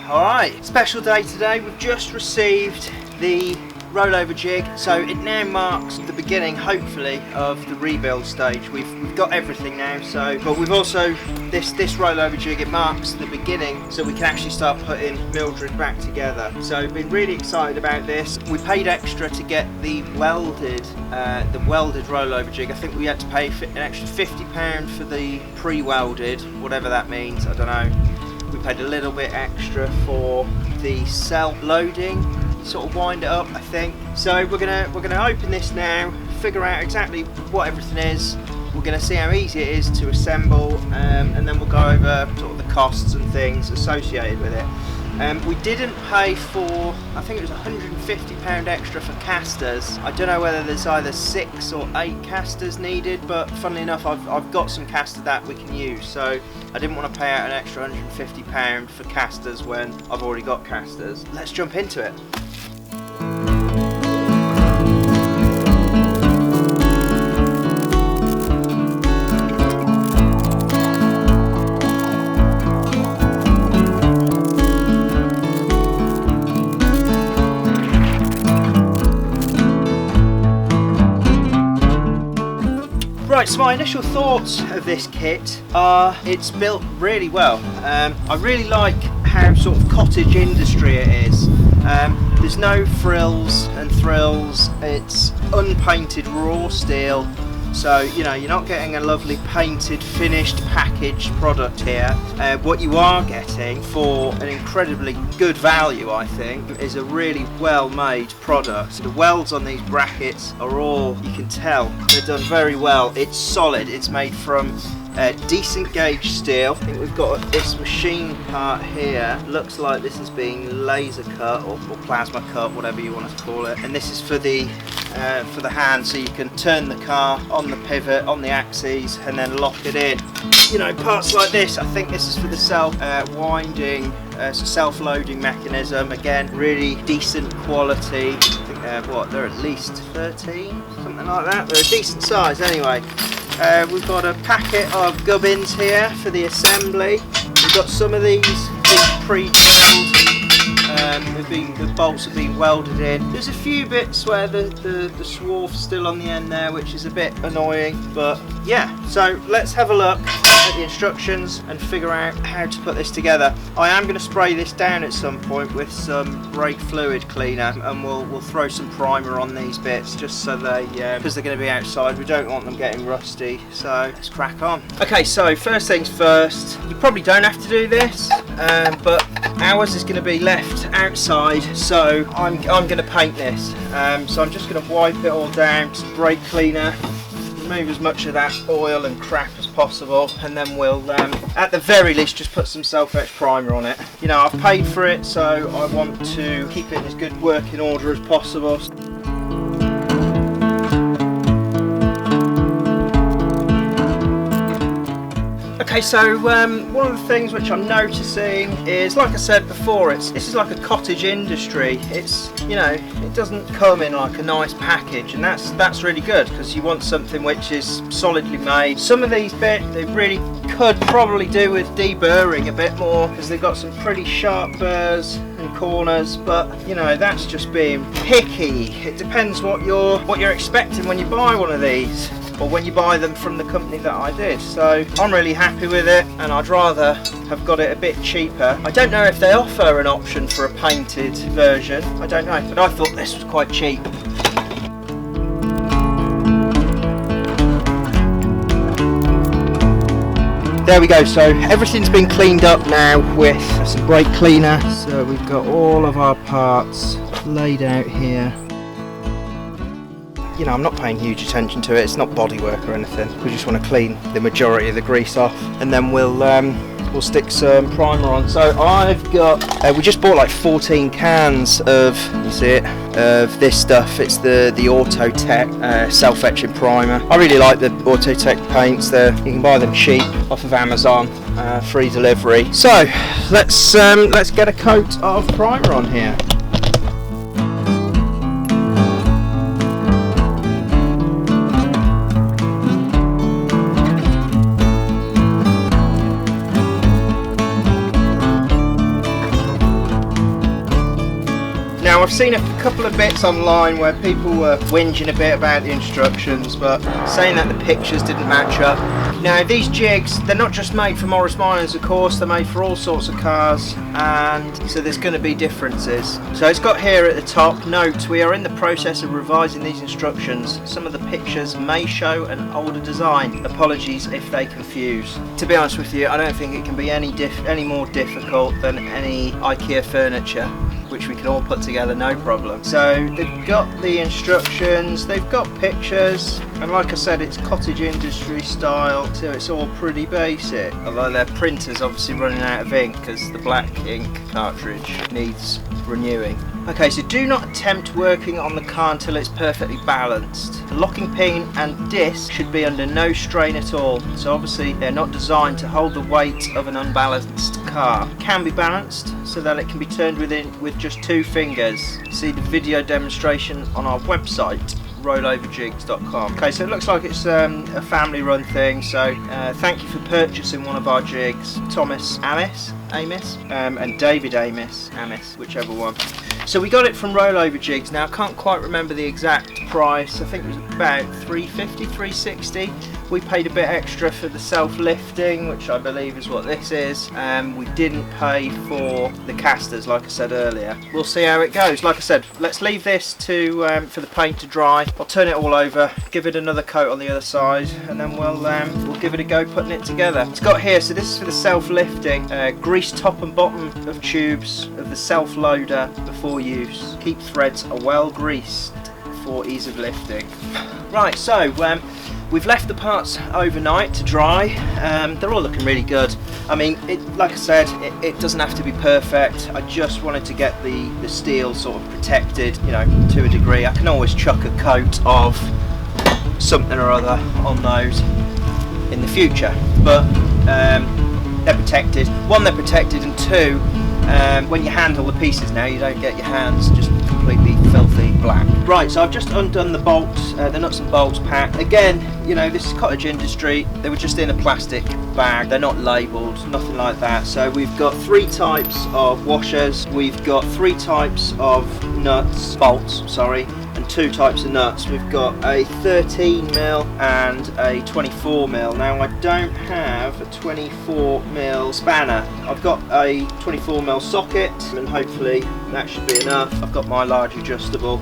Alright, special day today. We've just received the rollover jig, so it now marks the beginning, hopefully, of the rebuild stage. We've got everything now, but we've also this rollover jig, it marks the beginning, so we can actually start putting Mildred back together. So been really excited about this. We paid extra to get the welded rollover jig. I think we had to pay an extra £50 for the pre-welded, whatever that means. I don't know. We paid a little bit extra for the self-loading, sort of wind it up, I think. So we're gonna open this now, figure out exactly what everything is. We're gonna see how easy it is to assemble, and then we'll go over sort of the costs and things associated with it. We didn't pay for, I think it was £150 extra for casters. I don't know whether there's either 6 or 8 casters needed, but funnily enough I've got some caster that we can use, so I didn't want to pay out an extra £150 for casters when I've already got casters. Let's jump into it. Right, so my initial thoughts of this kit are it's built really well. I really like how sort of cottage industry it is. There's no frills and thrills, it's unpainted raw steel, so you know, you're not getting a lovely painted finished packaged product here. What you are getting for an incredibly good value, I think, is a really well made product. The welds on these brackets are all, you can tell, they're done very well. It's solid, it's made from decent gauge steel. I think we've got this machine part here, looks like this is being laser cut or plasma cut, whatever you want to call it, and this is for the hand, so you can turn the car on the pivot, on the axes, and then lock it in. You know, parts like this, I think this is for the self-winding, self-loading mechanism. Again, really decent quality. I think they're at least 13, something like that. They're a decent size anyway. We've got a packet of gubbins here for the assembly. We've got some of these pre-drilled. The bolts have been welded in. There's a few bits where the swarf's still on the end there, which is a bit annoying, but yeah. So let's have a look at the instructions and figure out how to put this together. I am going to spray this down at some point with some brake fluid cleaner, and we'll throw some primer on these bits just so they, because they're going to be outside, we don't want them getting rusty. So let's crack on. Okay, so first things first, you probably don't have to do this, but ours is going to be left outside, so I'm going to paint this. So I'm just going to wipe it all down, some brake cleaner, remove as much of that oil and crap as possible, and then we'll at the very least just put some self-etch primer on it. You know, I've paid for it, so I want to keep it in as good working order as possible. Okay, so one of the things which I'm noticing is, like I said before, this is like a cottage industry. It's, you know, it doesn't come in like a nice package, and that's really good, because you want something which is solidly made. Some of these bits they really could probably do with deburring a bit more, because they've got some pretty sharp burrs and corners, but you know, that's just being picky. It depends what you're expecting when you buy one of these, or when you buy them from the company that I did. So I'm really happy with it, and I'd rather have got it a bit cheaper. I don't know if they offer an option for a painted version, I don't know, but I thought this was quite cheap. There we go, so everything's been cleaned up now with some brake cleaner. So we've got all of our parts laid out here. You know, I'm not paying huge attention to it, it's not bodywork or anything. We just want to clean the majority of the grease off, and then we'll stick some primer on. So I've got, we just bought like 14 cans of, you see it, of this stuff. It's the Autotech self-etching primer. I really like the Autotech paints. You can buy them cheap off of Amazon, free delivery. So let's get a coat of primer on here. Now I've seen a couple of bits online where people were whinging a bit about the instructions, but saying that the pictures didn't match up. Now these jigs, they're not just made for Morris Minors, of course, they're made for all sorts of cars, and so there's going to be differences. So it's got here at the top, note, we are in the process of revising these instructions. Some of the pictures may show an older design. Apologies if they confuse. To be honest with you, I don't think it can be any more difficult than any IKEA furniture, which we can all put together no problem. So they've got the instructions, they've got pictures, and like I said, it's cottage industry style, so it's all pretty basic. Although their printer's obviously running out of ink because the black ink cartridge needs renewing. Okay, so do not attempt working on the car until it's perfectly balanced. The locking pin and disc should be under no strain at all, so obviously they're not designed to hold the weight of an unbalanced car. It can be balanced so that it can be turned with just 2 fingers. See the video demonstration on our website, rolloverjigs.com. Okay, so it looks like it's a family run thing, so thank you for purchasing one of our jigs, Thomas Amos and David Amos, whichever one. So we got it from Rollover Jigs. Now I can't quite remember the exact price, I think it was about $350, $360. We paid a bit extra for the self-lifting, which I believe is what this is. We didn't pay for the casters, like I said earlier. We'll see how it goes. Like I said, let's leave this for the paint to dry. I'll turn it all over, give it another coat on the other side, and then we'll give it a go putting it together. It's got here, so this is for the self-lifting. Grease top and bottom of tubes of the self-loader before use. Keep threads well greased for ease of lifting. Right, so we've left the parts overnight to dry. They're all looking really good. I mean, like I said, it doesn't have to be perfect. I just wanted to get the steel sort of protected, you know, to a degree. I can always chuck a coat of something or other on those in the future, but they're protected. One, they're protected, and two, when you handle the pieces now, you don't get your hands just completely filthy black. Right, so I've just undone the bolts, the nuts and bolts pack. Again, you know, this is cottage industry. They were just in a plastic bag. They're not labelled, nothing like that. So we've got 3 types of washers. We've got 3 types of bolts, and 2 types of nuts. We've got a 13mm and a 24mm. Now I don't have a 24mm spanner. I've got a 24mm socket, and hopefully that should be enough. I've got my large adjustable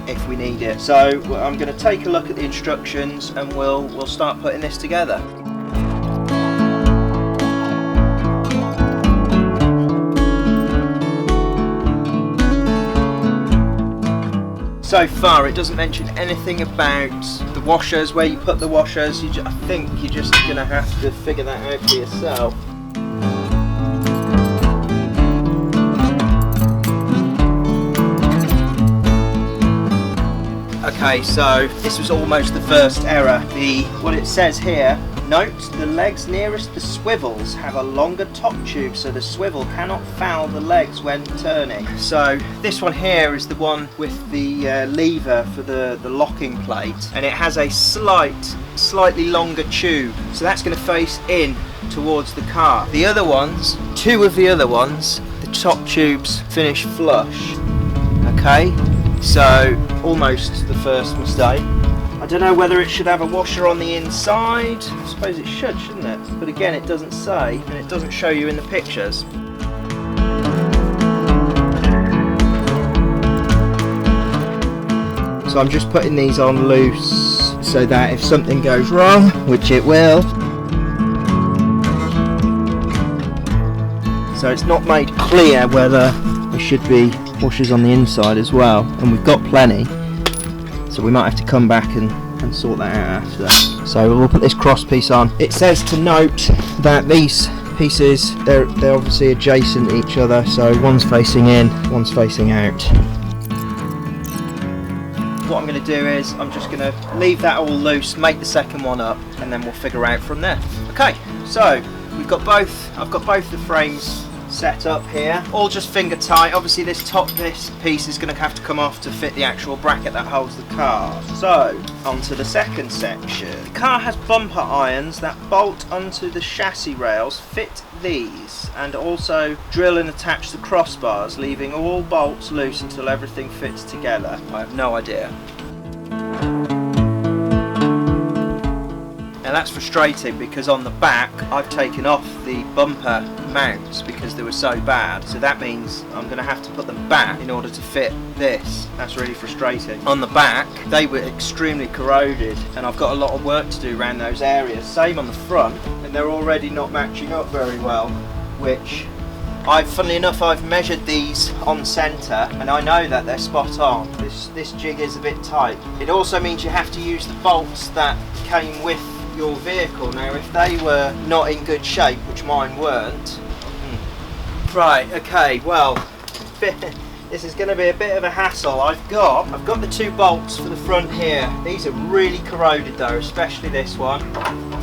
if we need it. So I'm going to take a look at the instructions and we'll start putting this together. So far it doesn't mention anything about the washers, where you put the washers. I think you're just going to have to figure that out for yourself. Okay, so this was almost the first error. What it says here, note the legs nearest the swivels have a longer top tube, so the swivel cannot foul the legs when turning. So this one here is the one with the lever for the locking plate, and it has a slightly longer tube, so that's going to face in towards the car. The other ones, 2 of the other ones, the top tubes finish flush. Okay, so almost the first mistake. I don't know whether it should have a washer on the inside. I suppose it should, shouldn't it? But again, it doesn't say, and it doesn't show you in the pictures. So I'm just putting these on loose so that if something goes wrong, which it will. So it's not made clear whether there should be washers on the inside as well, and we've got plenty. So we might have to come back and sort that out after. So we'll put this cross piece on. It says to note that these pieces, they're obviously adjacent to each other, so one's facing in, one's facing out. What I'm going to do is I'm just going to leave that all loose, make the second one up, and then we'll figure out from there. Okay, so I've got both the frames set up here, all just finger tight. Obviously this piece is going to have to come off to fit the actual bracket that holds the car. So onto the second section. The car has bumper irons that bolt onto the chassis rails, fit these, and also drill and attach the crossbars, leaving all bolts loose until everything fits together. I have no idea. Now that's frustrating because on the back I've taken off the bumper mounts because they were so bad, so that means I'm going to have to put them back in order to fit this. That's really frustrating. On the back they were extremely corroded and I've got a lot of work to do around those areas. Same on the front, and they're already not matching up very well, which funnily enough, I've measured these on centre and I know that they're spot on. This jig is a bit tight. It also means you have to use the bolts that came with your vehicle. Now if they were not in good shape, which mine weren't. Right, okay, well this is going to be a bit of a hassle. I've got the two bolts for the front here. These are really corroded though, especially this one.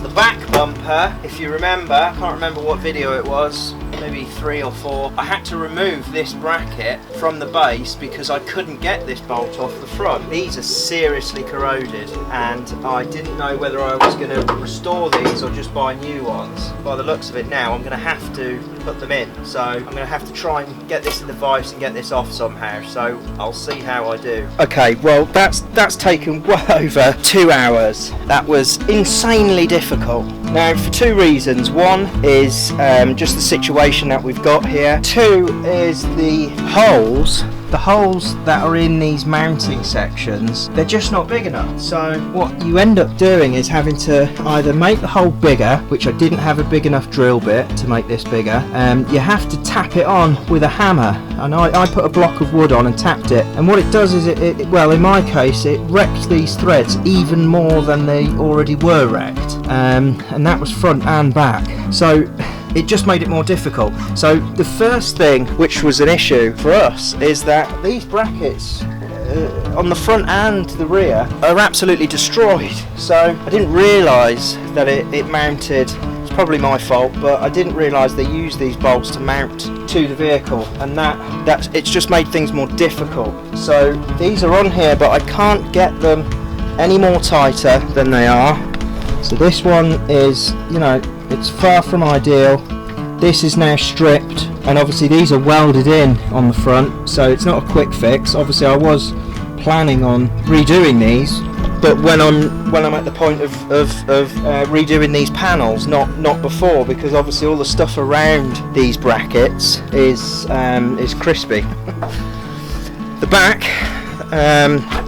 The back bumper, if you remember, I can't remember what video it was, maybe 3 or 4, I had to remove this bracket from the base because I couldn't get this bolt off the front. These are seriously corroded and I didn't know whether I was going to restore these or just buy new ones. By the looks of it now, I'm going to have to put them in, so I'm going to have to try and get this in the vise and get this off somehow, so I'll see how I do. Okay, well that's taken well over 2 hours. That was insanely difficult. Now for 2 reasons. One is just the situation that we've got here. 2 is the holes that are in these mounting sections, they're just not big enough. So what you end up doing is having to either make the hole bigger, which I didn't have a big enough drill bit to make this bigger. You have to tap it on with a hammer, and I put a block of wood on and tapped it, and what it does is well, in my case it wrecks these threads even more than they already were wrecked, and that was front and back, so it just made it more difficult. So the first thing, which was an issue for us, is that these brackets on the front and the rear are absolutely destroyed. So I didn't realise that it mounted, it's probably my fault, but I didn't realise they use these bolts to mount to the vehicle, and it's just made things more difficult. So these are on here, but I can't get them any more tighter than they are. So this one is, you know, it's far from ideal. This is now stripped, and obviously these are welded in on the front, so it's not a quick fix. Obviously I was planning on redoing these, but when I'm at the point of redoing these panels, not before, because obviously all the stuff around these brackets is crispy. The back,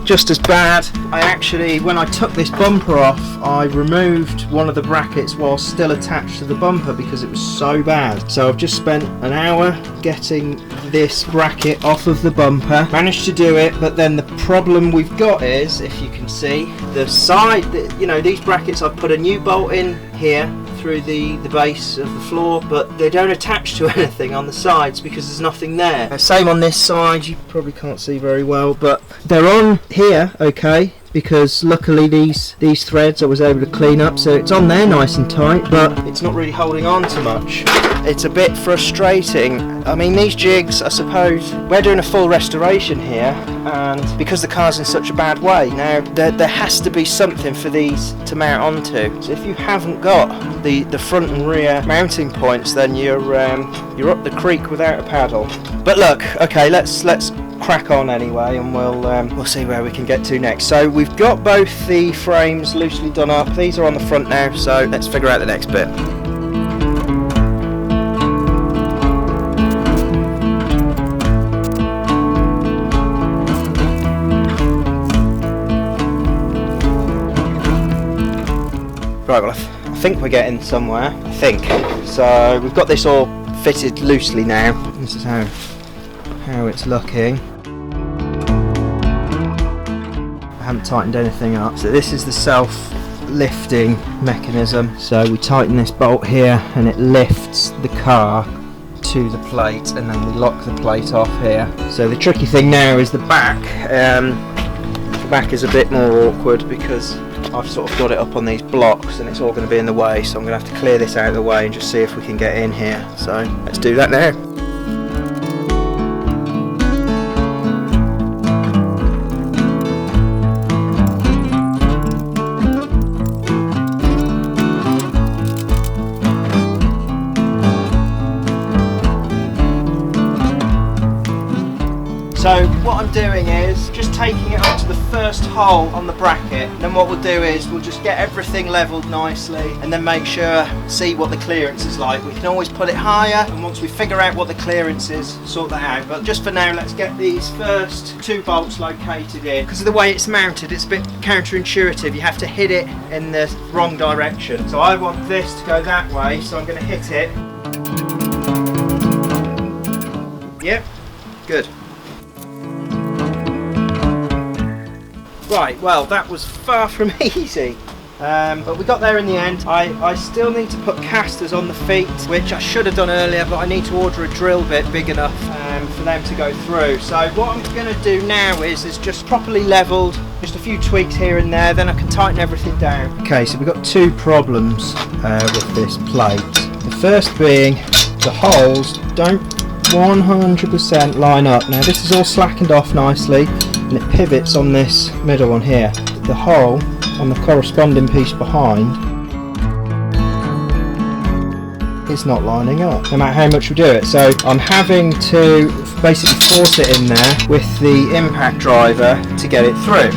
just as bad. I actually, when I took this bumper off, I removed one of the brackets while still attached to the bumper because it was so bad. So I've just spent an hour getting this bracket off of the bumper. Managed to do it, but then the problem we've got is, if you can see, the side, you know, these brackets, I've put a new bolt in here through the base of the floor, but they don't attach to anything on the sides because there's nothing there. Same on this side, you probably can't see very well, but they're on here okay, because luckily these threads I was able to clean up, so it's on there nice and tight, but it's not really holding on to much. It's a bit frustrating. I mean, these jigs, I suppose, we're doing a full restoration here, and because the car's in such a bad way, now there has to be something for these to mount onto. So if you haven't got the front and rear mounting points, then you're up the creek without a paddle. But look, okay, let's crack on anyway, and we'll see where we can get to next. So we've got both the frames loosely done up. These are on the front now, so let's figure out the next bit. Right, well I think we're getting somewhere, I think. So we've got this all fitted loosely now. This is how it's looking. I haven't tightened anything up. So this is the self-lifting mechanism. So we tighten this bolt here and it lifts the car to the plate, and then we lock the plate off here. So the tricky thing now is the back. The back is a bit more awkward because I've sort of got it up on these blocks and it's all going to be in the way, so I'm going to have to clear this out of the way and just see if we can get in here. So let's do that now. I'm doing is just taking it up to the first hole on the bracket. Then what we'll do is we'll just get everything leveled nicely and then make sure, see what the clearance is like. We can always put it higher, and once we figure out what the clearance is, sort that out. But just for now, let's get these first 2 bolts located in. Because of the way it's mounted, it's a bit counterintuitive. You have to hit it in the wrong direction. So I want this to go that way, so I'm going to hit it. Yep, good. Right, well, that was far from easy. But we got there in the end. I still need to put casters on the feet, which I should have done earlier, but I need to order a drill bit big enough for them to go through. So what I'm going to do now is just properly levelled, just a few tweaks here and there, then I can tighten everything down. Okay, so we've got 2 problems with this plate. The first being the holes don't 100% line up. Now this is all slackened off nicely and it pivots on this middle one here. The hole on the corresponding piece behind is not lining up, no matter how much we do it. So I'm having to basically force it in there with the impact driver to get it through.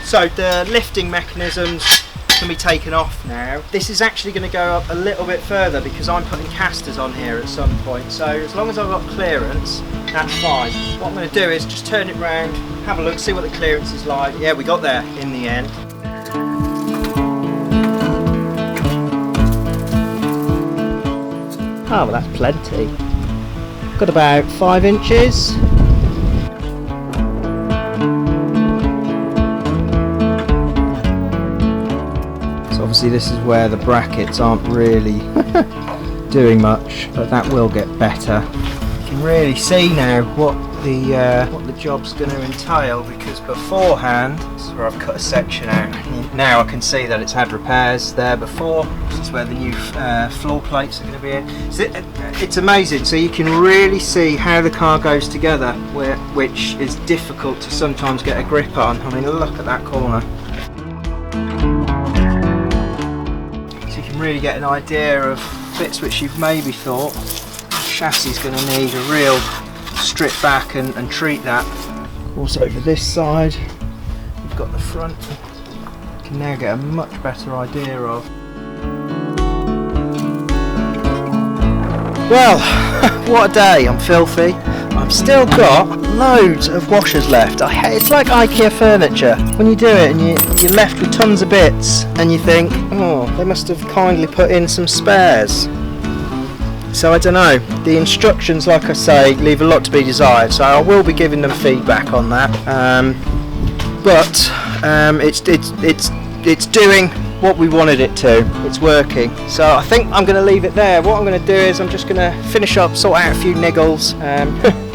So the lifting mechanisms can be taken off now. This is actually going to go up a little bit further because I'm putting casters on here at some point. So as long as I've got clearance, that's fine. What I'm going to do is just turn it round, have a look, see what the clearance is like. Yeah, we got there in the end. Oh, well, that's plenty. Got about 5 inches. Obviously this is where the brackets aren't really doing much, but that will get better. You can really see now what the job's going to entail, because beforehand, this is where I've cut a section out. Now I can see that it's had repairs there before. This is where the new floor plates are going to be in. So it's amazing, so you can really see how the car goes together, which is difficult to sometimes get a grip on. I mean, look at that corner. Really get an idea of bits which you've maybe thought the chassis is going to need a real strip back and treat that. Also over this side we've got the front, you can now get a much better idea of. Well, what a day. I'm filthy. I've still got loads of washers left. It's like IKEA furniture. When you do it and you're left with tons of bits and you think, oh, they must have kindly put in some spares. So I don't know. The instructions, like I say, leave a lot to be desired. So I will be giving them feedback on that. But it's doing what we wanted it to. It's working. So I think I'm going to leave it there. What I'm going to do is I'm just going to finish up, sort out a few niggles,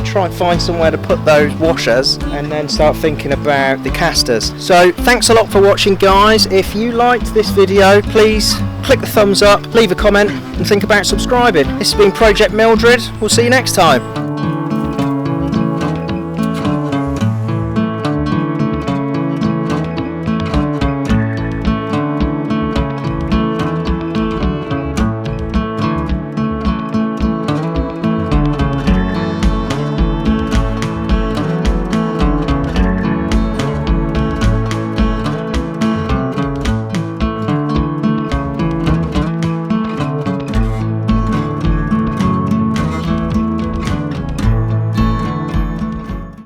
try and find somewhere to put those washers, and then start thinking about the casters. So thanks a lot for watching, guys. If you liked this video, please click the thumbs up, leave a comment and think about subscribing. This has been Project Mildred. We'll see you next time.